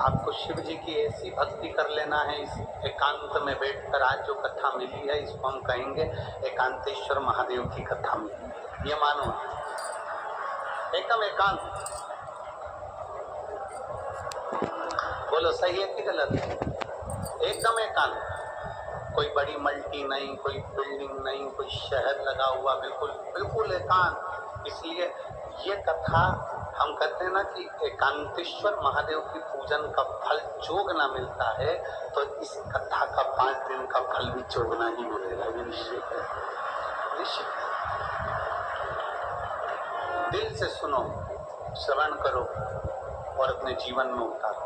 आपको शिव जी की ऐसी भक्ति कर लेना है इस एकांत में बैठकर। आज जो कथा मिली है इसको हम कहेंगे एकांतेश्वर महादेव की कथा मिली है। ये मानो एकदम एकांत। बोलो सही है कि गलत है? एकदम एकांत। कोई बड़ी मल्टी नहीं, कोई बिल्डिंग नहीं, कोई शहर लगा हुआ, बिल्कुल बिल्कुल एकांत। इसलिए ये कथा हम कहते हैं ना कि एकांतेश्वर महादेव की पूजन का फल चोगना मिलता है, तो इस कथा का 5 दिन का फल भी चोगना ही मिलेगा। ये निश्चित है, निश्चित है। दिल से सुनो, श्रवण करो और अपने जीवन में उतारो।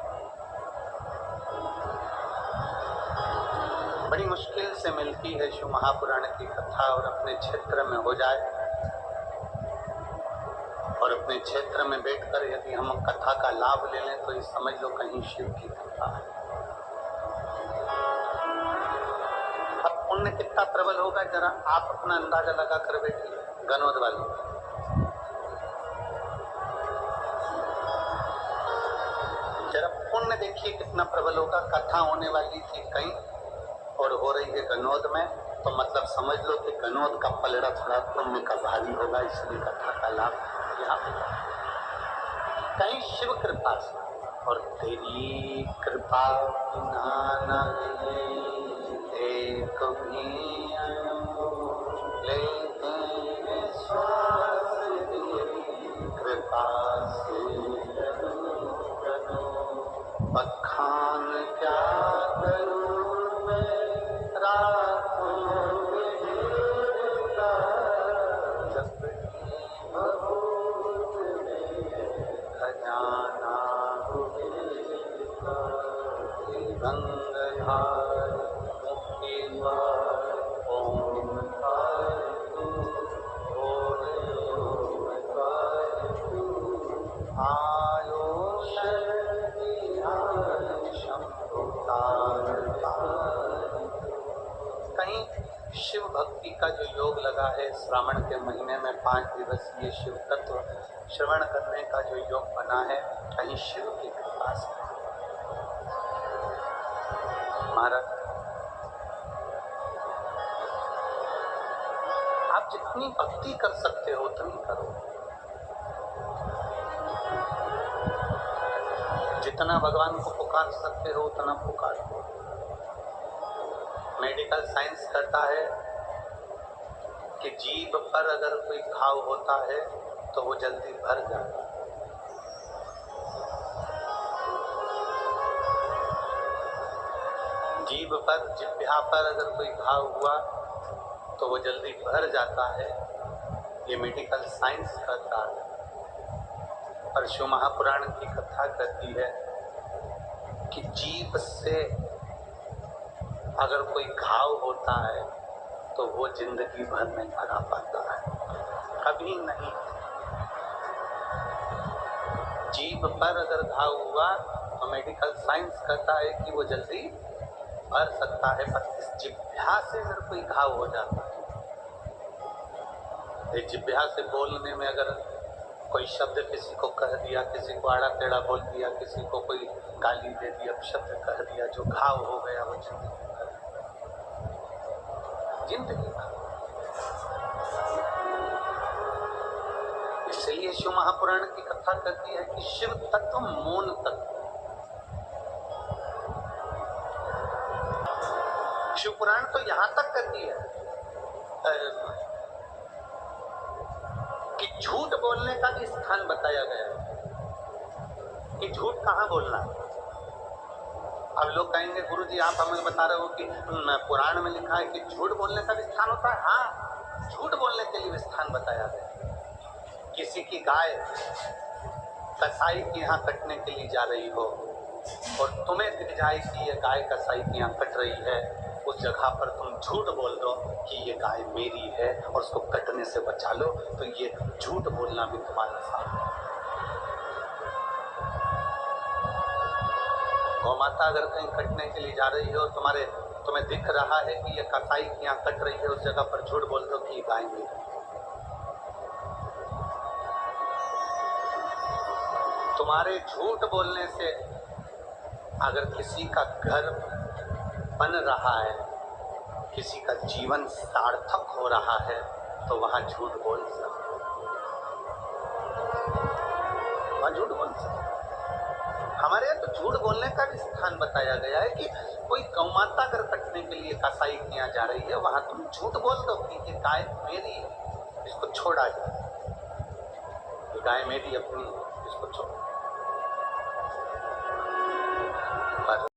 बड़ी मुश्किल से मिलती है शिव महापुराण की कथा और अपने क्षेत्र में हो जाए, और अपने क्षेत्र में बैठकर यदि हम कथा का लाभ ले लें तो ये समझ लो कहीं शिव की कृपा है। अब पुण्य कितना प्रबल होगा जरा आप अपना अंदाजा लगा कर बैठिए। गनौद वालों, जरा पुण्य देखिए कितना प्रबल होगा। कथा होने वाली थी कहीं और हो रही है गनौद में, तो मतलब समझ लो कि गनौद का पलड़ा थोड़ा पुण्य का भारी होगा, इसलिए कथा का लाभ यहाँ कहीं शिव कृपा से। और तेरी कृपा बिना न एक भी लेते श्वास तेरी कृपा से बखान क्या करूं मैं रातों खजाना गंगधार मुक्ति द्वार ओंकार आयो कहीं शिव भक्ति का जो योग लगा है श्रावण के महीने में 5 दिवसीय शिव तत्व श्रवण करने का जो योग बना है, कहीं शिव की कृपा से। महाराज आप जितनी भक्ति कर सकते हो उतनी करो, जितना भगवान को पुकार सकते हो उतना पुकारो। मेडिकल साइंस कहता है कि जीभ पर अगर कोई घाव होता है तो वो जल्दी भर जाता है। जीभ पर, जिह्वा पर अगर कोई घाव हुआ तो वो जल्दी भर जाता है, ये मेडिकल साइंस कहता है। पर शिव महापुराण की कथा कहती है कि जीभ से अगर कोई घाव होता है तो वो जिंदगी भर नहीं भरा पाता है, कभी नहीं। जीभ पर अगर घाव हुआ तो मेडिकल साइंस कहता है कि वो जल्दी भर सकता है, पर इस जिह्वा से अगर कोई घाव हो जाता है, ये जिह्वा से बोलने में अगर कोई शब्द किसी को कह दिया, किसी को आड़ा टेढ़ा बोल दिया, किसी को कोई गाली दे दिया, शब्द कह दिया, जो घाव हो गया वो जिंदगी भर। इसलिए शिव महापुराण की कथा कहती है कि शिव तत्व मौन तत्व। शिव पुराण तो यहां तक कहती है कि झूठ बोलने का भी स्थान बताया गया है कि झूठ कहां बोलना। अब लोग कहेंगे गुरुजी आप हमें बता रहे हो कि पुराण में लिखा है कि झूठ बोलने का भी स्थान होता है। हाँ, झूठ बोलने के लिए भी स्थान बताया गया। किसी की गाय कसाई के यहाँ कटने के लिए जा रही हो और तुम्हें दिख जाए कि ये गाय कसाई के यहाँ कट रही है, उस जगह पर तुम झूठ बोल दो कि ये गाय मेरी है और उसको कटने से बचा लो, तो ये झूठ बोलना भी तुम्हारा साथ है। गौ माता अगर कहीं कटने के लिए जा रही हो, तुम्हें दिख रहा है कि ये कसाई के यहाँ कट रही है, उस जगह पर झूठ बोल दो कि ये गाय मेरी है। तुम्हारे झूठ बोलने से अगर किसी का घर बन रहा है, किसी का जीवन सार्थक हो रहा है, तो वहां झूठ बोल सकते, वहां झूठ बोल सकते। हमारे यहाँ तो झूठ बोलने का भी स्थान बताया गया है कि कोई गौ माता अगर कटने के लिए कसाई के यहाँ जा रही है, वहां तुम झूठ बोल दो कि ये गाय मेरी है, इसको छोड़ा जाए, ये गाय मेरी अपनी है, इसको छोड़।